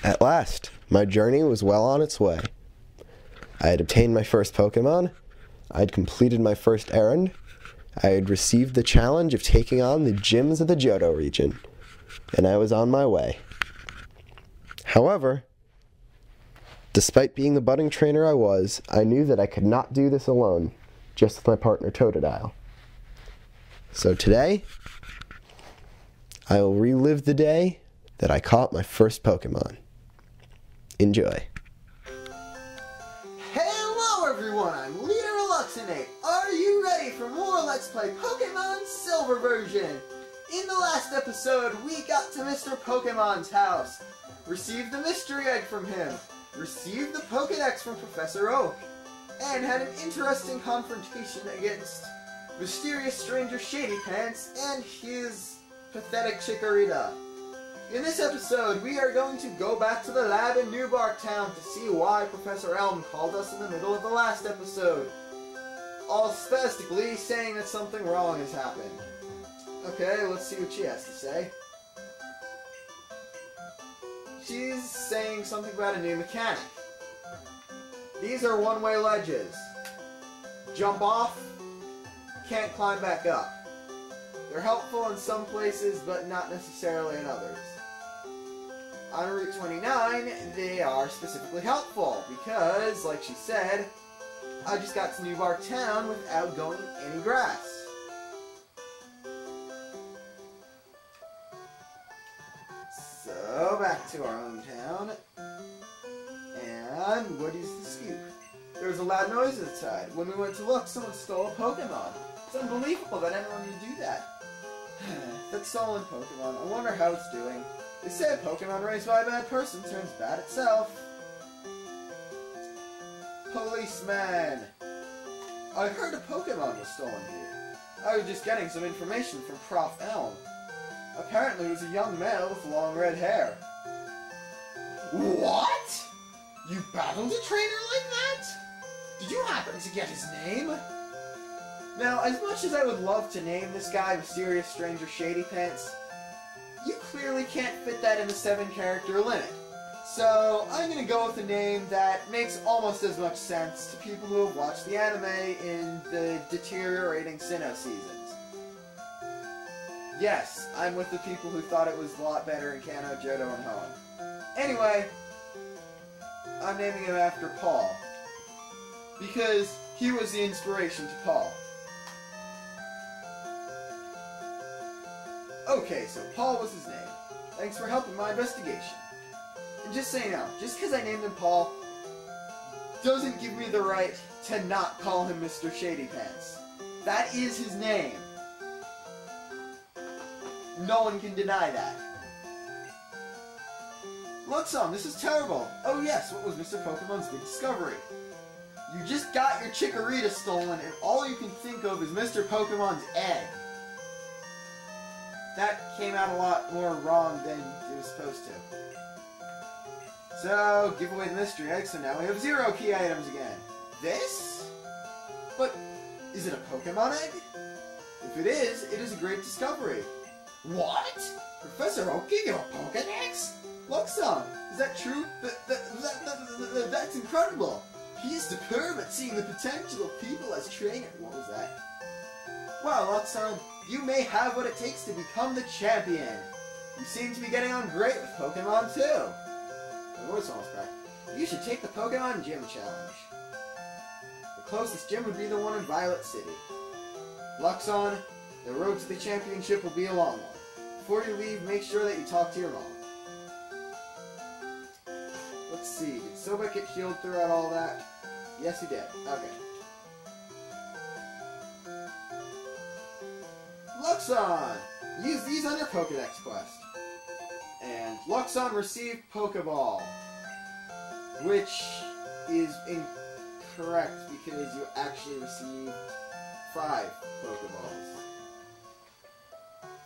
At last, my journey was well on its way. I had obtained my first Pokémon, I had completed my first errand, I had received the challenge of taking on the gyms of the Johto region, and I was on my way. However, despite being the budding trainer I was, I knew that I could not do this alone, just with my partner Totodile. So today, I will relive the day that I caught my first Pokémon. Enjoy. Hello everyone, I'm LeaderofLuxinape. Are you ready for more Let's Play Pokemon Silver version? In the last episode, we got to Mr. Pokemon's house, received the mystery egg from him, received the Pokedex from Professor Oak, and had an interesting confrontation against mysterious stranger Shady Pants and his pathetic Chikorita. In this episode, we are going to go back to the lab in New Bark Town to see why Professor Elm called us in the middle of the last episode, all spastically saying that something wrong has happened. Okay, let's see what she has to say. She's saying something about a new mechanic. These are one-way ledges. Jump off, can't climb back up. They're helpful in some places, but not necessarily in others. On Route 29, they are specifically helpful, because, like she said, I just got to New Bark Town without going any grass. So, back to our hometown. And what is the scoop? There was a loud noise outside. When we went to look, someone stole a Pokemon. It's unbelievable that anyone would do that. That stolen Pokemon. I wonder how it's doing. They said Pokemon raised by a bad person turns bad itself. Policeman! I heard a Pokemon was stolen here. I was just getting some information from Prof. Elm. Apparently it was a young male with long red hair. What? You battled a trainer like that? Did you happen to get his name? Now, as much as I would love to name this guy Mysterious Stranger Shady Pants, you clearly can't fit that in the 7-character limit. So, I'm gonna go with a name that makes almost as much sense to people who have watched the anime in the deteriorating Sinnoh seasons. Yes, I'm with the people who thought it was a lot better in Kanto, Johto, and Hoenn. Anyway, I'm naming him after Paul, because he was the inspiration to Paul. Okay, so Paul was his name. Thanks for helping my investigation. And just so you know, just because I named him Paul doesn't give me the right to not call him Mr. Shady Pants. That is his name. No one can deny that. Luxon, this is terrible. Oh yes, what was Mr. Pokemon's big discovery? You just got your Chikorita stolen and all you can think of is Mr. Pokemon's egg. That came out a lot more wrong than it was supposed to. So, give away the mystery egg, so now we have 0 key items again. This? But, is it a Pokemon egg? If it is a great discovery. What? Professor Oak gave you a Pokedex? Luxon, is that true? That's incredible. He is superb at seeing the potential of people as trainers. What was that? Wow, Luxon, you may have what it takes to become the champion. You seem to be getting on great with Pokemon too. My voice almost back. You should take the Pokemon Gym Challenge. The closest gym would be the one in Violet City. Luxon, the road to the championship will be a long one. Before you leave, make sure that you talk to your mom. Let's see, did Sobek get healed throughout all that? Yes, he did. Okay. Luxon! Use these on your Pokedex quest. And Luxon received Pokeball. Which is incorrect because you actually received 5 Pokeballs.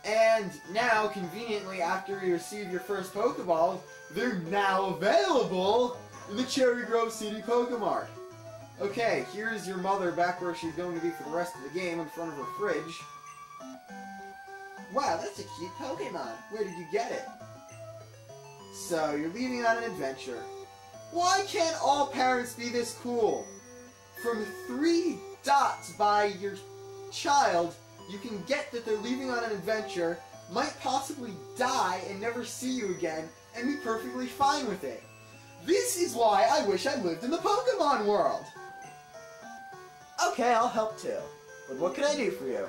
And now, conveniently, after you receive your first Pokeball, they're now available in the Cherry Grove City Pokemart. Okay, here's your mother back where she's going to be for the rest of the game in front of her fridge. Wow, that's a cute Pokemon. Where did you get it? So, you're leaving on an adventure. Why can't all parents be this cool? From 3 dots by your child, you can get that they're leaving on an adventure, might possibly die and never see you again, and be perfectly fine with it. This is why I wish I lived in the Pokemon world! Okay, I'll help too. But what can I do for you?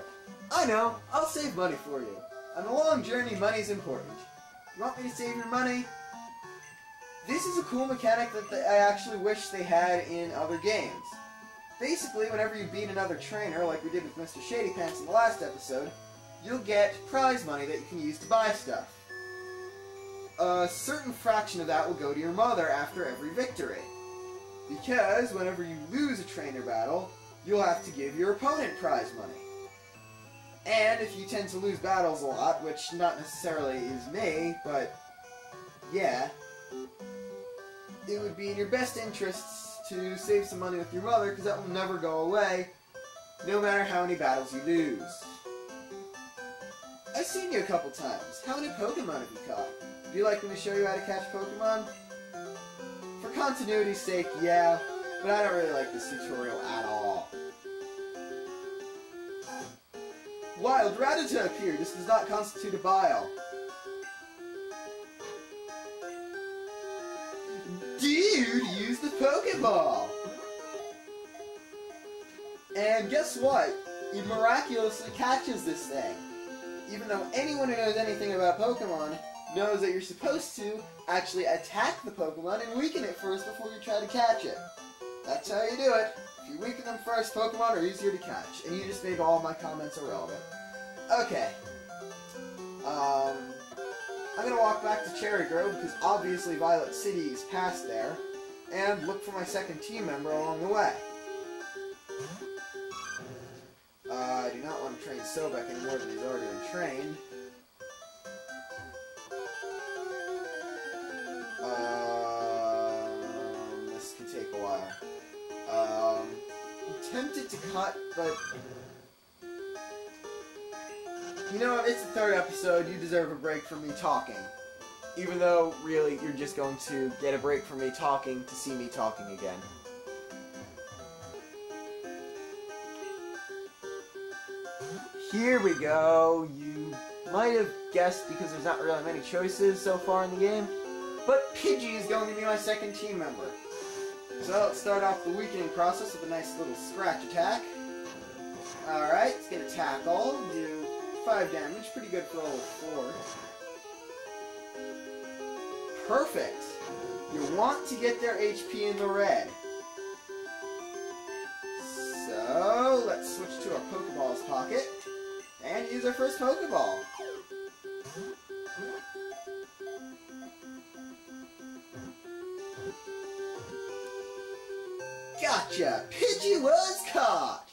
I know, I'll save money for you. On a long journey, money's important. You want me to save your money? This is a cool mechanic that I actually wish they had in other games. Basically, whenever you beat another trainer, like we did with Mr. Shady Pants in the last episode, you'll get prize money that you can use to buy stuff. A certain fraction of that will go to your mother after every victory. Because whenever you lose a trainer battle, you'll have to give your opponent prize money. And if you tend to lose battles a lot, which not necessarily is me, but yeah, it would be in your best interests to save some money with your mother, because that will never go away, no matter how many battles you lose. I've seen you a couple times. How many Pokemon have you caught? Do you like me to show you how to catch Pokemon? For continuity's sake, yeah, but I don't really like this tutorial at all. Wild Rattata appeared. This does not constitute a bile. Dude, use the Pokeball! And guess what? He miraculously catches this thing. Even though anyone who knows anything about Pokemon knows that you're supposed to actually attack the Pokemon and weaken it first before you try to catch it. That's how you do it. If you weaken them first, Pokemon are easier to catch. And you just made all my comments irrelevant. Okay. I'm gonna walk back to Cherry Grove because obviously Violet City is past there, and look for my second team member along the way. I do not want to train Sobek any more than he's already been trained. This could take a while. I'm tempted to cut, but you know what, it's the 3rd episode, you deserve a break from me talking. Even though, really, you're just going to get a break from me talking to see me talking again. Here we go. You might have guessed because there's not really many choices so far in the game, but Pidgey is going to be my second team member. So let's start off the weakening process with a nice little scratch attack. Alright, let's get a tackle, do 5 damage, pretty good for level 4. Perfect! You want to get their HP in the red. So, let's switch to our Pokeball's pocket, and use our first Pokeball. Gotcha! Pidgey was caught!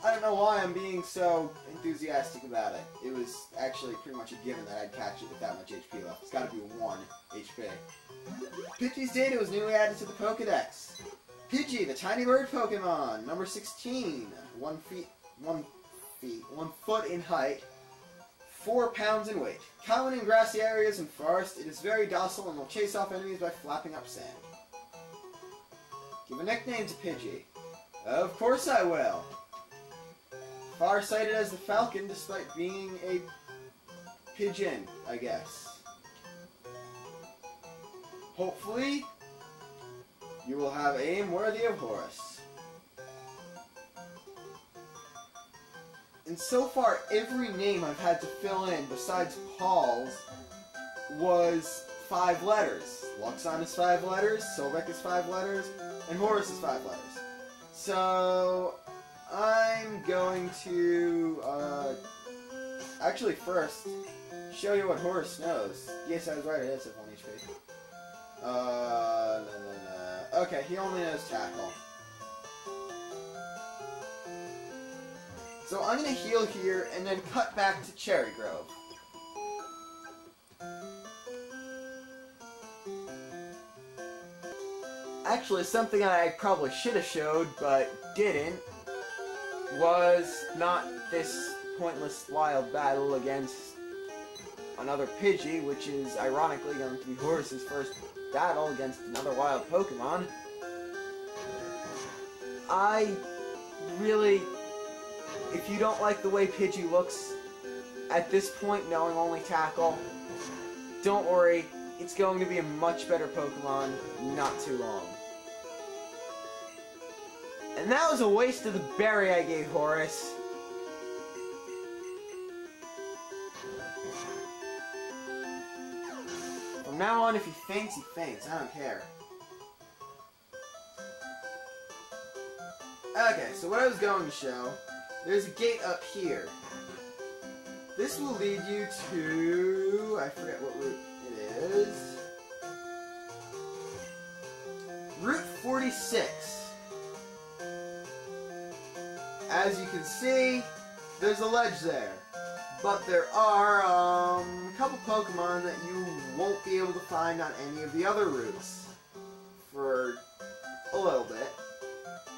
I don't know why I'm being so enthusiastic about it. It was actually pretty much a given that I'd catch it with that much HP left. It's gotta be 1 HP. Pidgey's data was newly added to the Pokedex. Pidgey, the tiny bird Pokemon, number 16. 1 foot in height, 4 pounds in weight. Common in grassy areas and forest, it is very docile and will chase off enemies by flapping up sand. Give a nickname to Pidgey. Of course I will. Far-sighted as the falcon, despite being a pigeon, I guess. Hopefully, you will have aim worthy of Horus. And so far, every name I've had to fill in, besides Paul's, was 5 letters. Luxon is 5 letters, Sobek is 5 letters, and Horus is 5 letters. So, I'm going to, actually first, show you what Horus knows. Yes, I was right, it does have 1 HP. Okay, he only knows Tackle. So I'm going to heal here, and then cut back to Cherry Grove. Actually, something I probably should have showed, but didn't, was not this pointless wild battle against another Pidgey, which is ironically going to be Horace's first battle against another wild Pokemon. If you don't like the way Pidgey looks at this point, knowing only Tackle, don't worry, it's going to be a much better Pokemon not too long. And that was a waste of the berry I gave Horace. From now on, if he faints, he faints. I don't care. Okay, so what I was going to show, there's a gate up here. This will lead you to... I forget what route it is. Route 46. As you can see, there's a ledge there. But there are a couple Pokemon that you won't be able to find on any of the other routes for a little bit.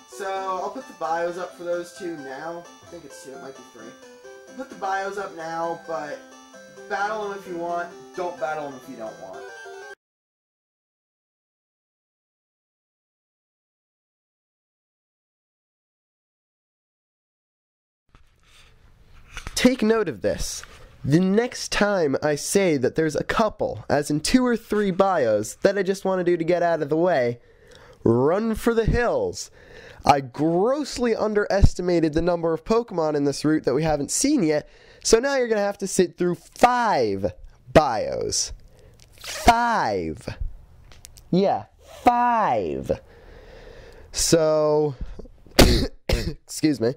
So I'll put the bios up for those two now. I think it's 2, it might be 3. I'll put the bios up now, but battle them if you want, don't battle them if you don't want. Take note of this. The next time I say that there's a couple, as in 2 or 3 bios, that I just want to do to get out of the way, run for the hills. I grossly underestimated the number of Pokemon in this route that we haven't seen yet, so now you're going to have to sit through 5 bios. 5. Yeah, 5. So, excuse me.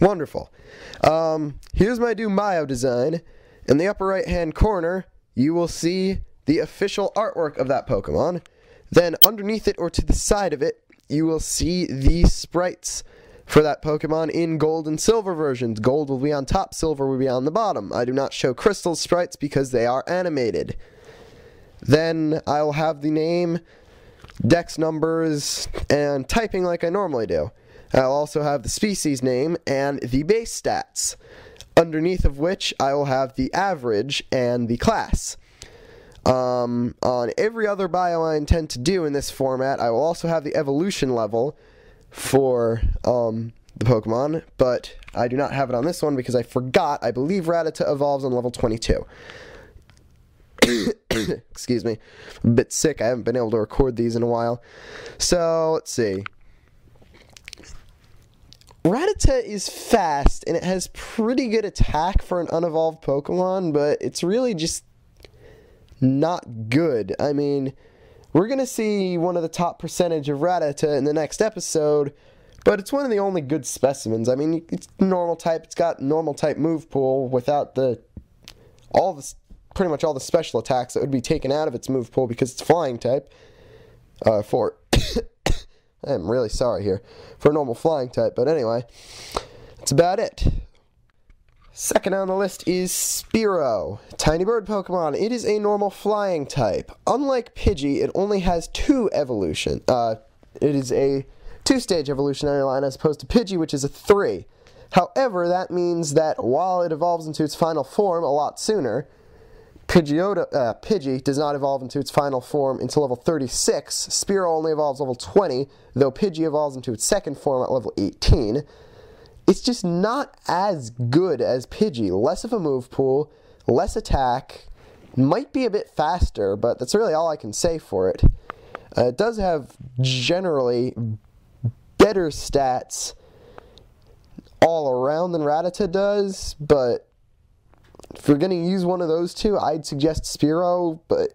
Wonderful. Here's my new bio design. In the upper right hand corner, you will see the official artwork of that Pokemon. Then underneath it or to the side of it, you will see the sprites for that Pokemon in gold and silver versions. Gold will be on top, silver will be on the bottom. I do not show crystal sprites because they are animated. Then I will have the name, dex numbers, and typing like I normally do. I'll also have the species name and the base stats, underneath of which I will have the average and the class. On every other bio I intend to do in this format, I will also have the evolution level for the Pokemon, but I do not have it on this one because I forgot. I believe Rattata evolves on level 22. Excuse me. I'm a bit sick. I haven't been able to record these in a while. So, let's see. Rattata is fast, and it has pretty good attack for an unevolved Pokemon, but it's really just not good. I mean, we're going to see one of the top percentage of Rattata in the next episode, but it's one of the only good specimens. I mean, it's normal type. It's got normal type move pool without pretty much all the special attacks that would be taken out of its move pool because it's flying type. I'm really sorry here for a normal flying type, but anyway, that's about it. Second on the list is Spearow, tiny bird Pokemon. It is a normal flying type. Unlike Pidgey, it only has 2 evolution. It is a 2-stage evolutionary line as opposed to Pidgey, which is a 3. However, that means that while it evolves into its final form a lot sooner, Pidgey does not evolve into its final form until level 36. Spearow only evolves level 20, though Pidgey evolves into its second form at level 18. It's just not as good as Pidgey. Less of a move pool, less attack, might be a bit faster, but that's really all I can say for it. It does have generally better stats all around than Rattata does, but if you're going to use one of those two, I'd suggest Spearow, but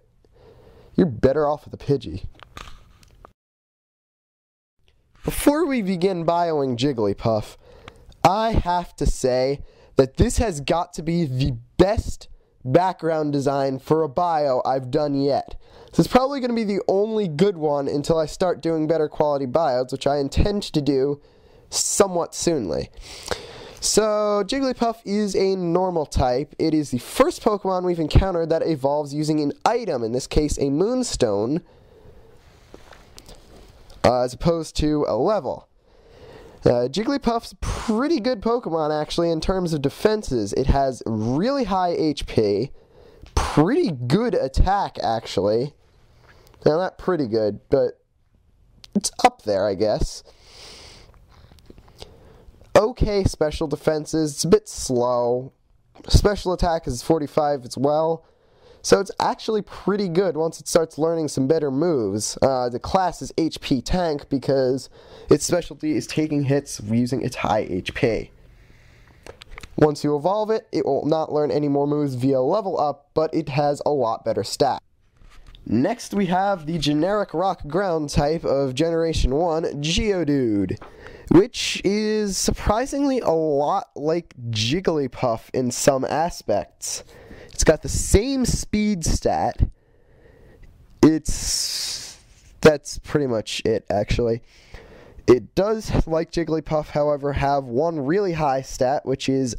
you're better off with a Pidgey. Before we begin bioing Jigglypuff, I have to say that this has got to be the best background design for a bio I've done yet. This is probably going to be the only good one until I start doing better quality bios, which I intend to do somewhat soonly. So, Jigglypuff is a normal type. It is the first Pokemon we've encountered that evolves using an item, in this case a Moonstone, as opposed to a level. Jigglypuff's pretty good Pokemon, actually, in terms of defenses. It has really high HP, pretty good attack, actually. Now, not pretty good, but it's up there, I guess. Okay special defenses. It's a bit slow. Special attack is 45 as well. So it's actually pretty good once it starts learning some better moves. The class is HP Tank because its specialty is taking hits using its high HP. Once you evolve it, it will not learn any more moves via level up, but it has a lot better stats. Next we have the generic rock ground type of Generation 1, Geodude, which is surprisingly a lot like Jigglypuff in some aspects. It's got the same speed stat. That's pretty much it, actually. It does, like Jigglypuff, however, have one really high stat, which is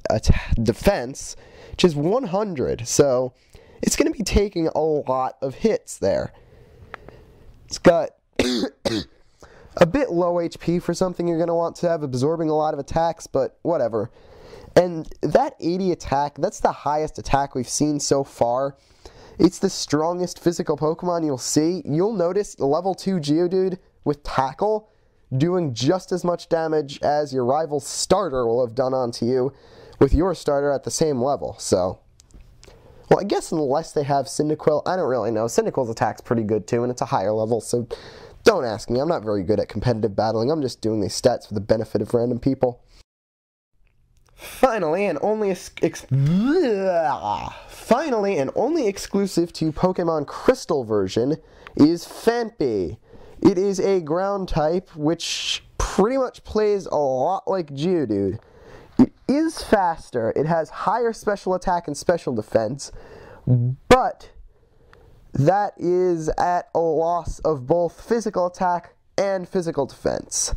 defense, which is 100. So it's going to be taking a lot of hits there. It's got a bit low HP for something you're going to want to have, absorbing a lot of attacks, but whatever. And that 80 attack, that's the highest attack we've seen so far. It's the strongest physical Pokemon you'll see. You'll notice level 2 Geodude with Tackle doing just as much damage as your rival's starter will have done onto you with your starter at the same level. So, well, I guess unless they have Cyndaquil, I don't really know. Cyndaquil's attack's pretty good too, and it's a higher level, so don't ask me. I'm not very good at competitive battling. I'm just doing these stats for the benefit of random people. Finally, and only exclusive to Pokemon Crystal version is Phanpy. It is a ground type which pretty much plays a lot like Geodude. It is faster, it has higher special attack and special defense, but that is at a loss of both physical attack and physical defense.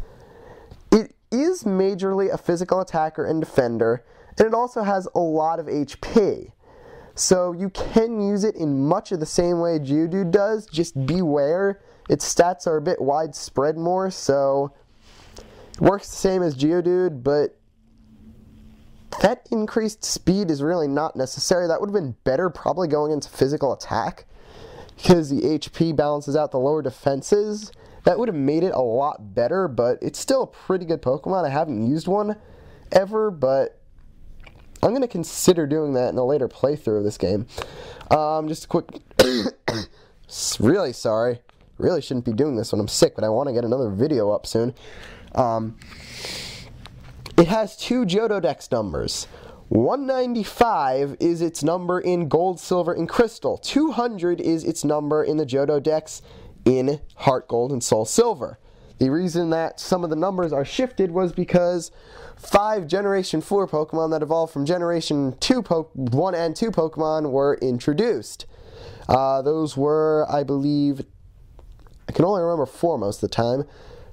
It is majorly a physical attacker and defender, and it also has a lot of HP. So you can use it in much of the same way Geodude does, just beware. Its stats are a bit widespread more, so it works the same as Geodude, but that increased speed is really not necessary. That would have been better probably going into physical attack, because the HP balances out the lower defenses. That would have made it a lot better, but it's still a pretty good Pokemon. I haven't used one ever, but I'm going to consider doing that in a later playthrough of this game. Just a quick... really sorry. Really shouldn't be doing this when I'm sick, but I want to get another video up soon. It has 2 Johto Dex numbers. 195 is its number in Gold, Silver, and Crystal. 200 is its number in the Johto Dex in Heart Gold and Soul Silver. The reason that some of the numbers are shifted was because 5 Generation 4 Pokemon that evolved from Generation 1 and 2 Pokemon were introduced. Those were, I believe, I can only remember 4 most of the time.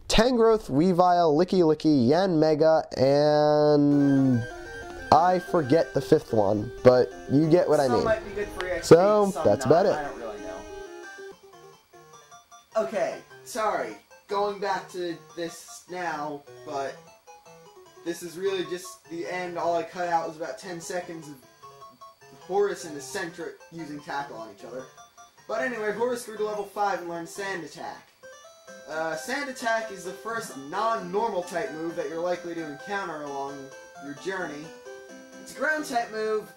Tangrowth, Weavile, Licky, Yanmega, and I forget the 5th one, but you get what I mean. Might be good for your XP, so, that's not. about it. I don't really know. Okay, sorry. Going back to this now, but this is really just the end. All I cut out was about 10 seconds of Horus and Eccentric using Tackle on each other. But anyway, Horus grew to level 5 and learned Sand Attack. Sand Attack is the first non-normal type move that you're likely to encounter along your journey. It's a ground type move,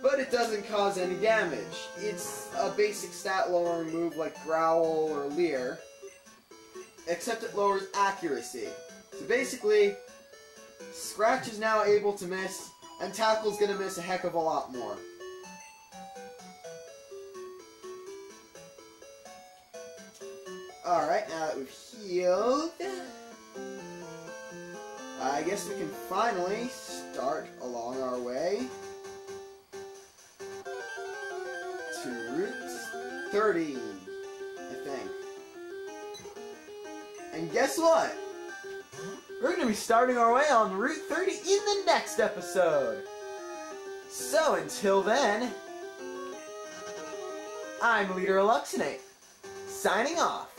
but it doesn't cause any damage. It's a basic stat lowering move like Growl or Leer, except it lowers accuracy. So basically, Scratch is now able to miss, and Tackle's gonna miss a heck of a lot more. Alright, now that we've healed, I guess we can finally start along our way to Route 30, I think. And guess what? We're going to be starting our way on Route 30 in the next episode. So until then, I'm LeaderofLuxinape, signing off.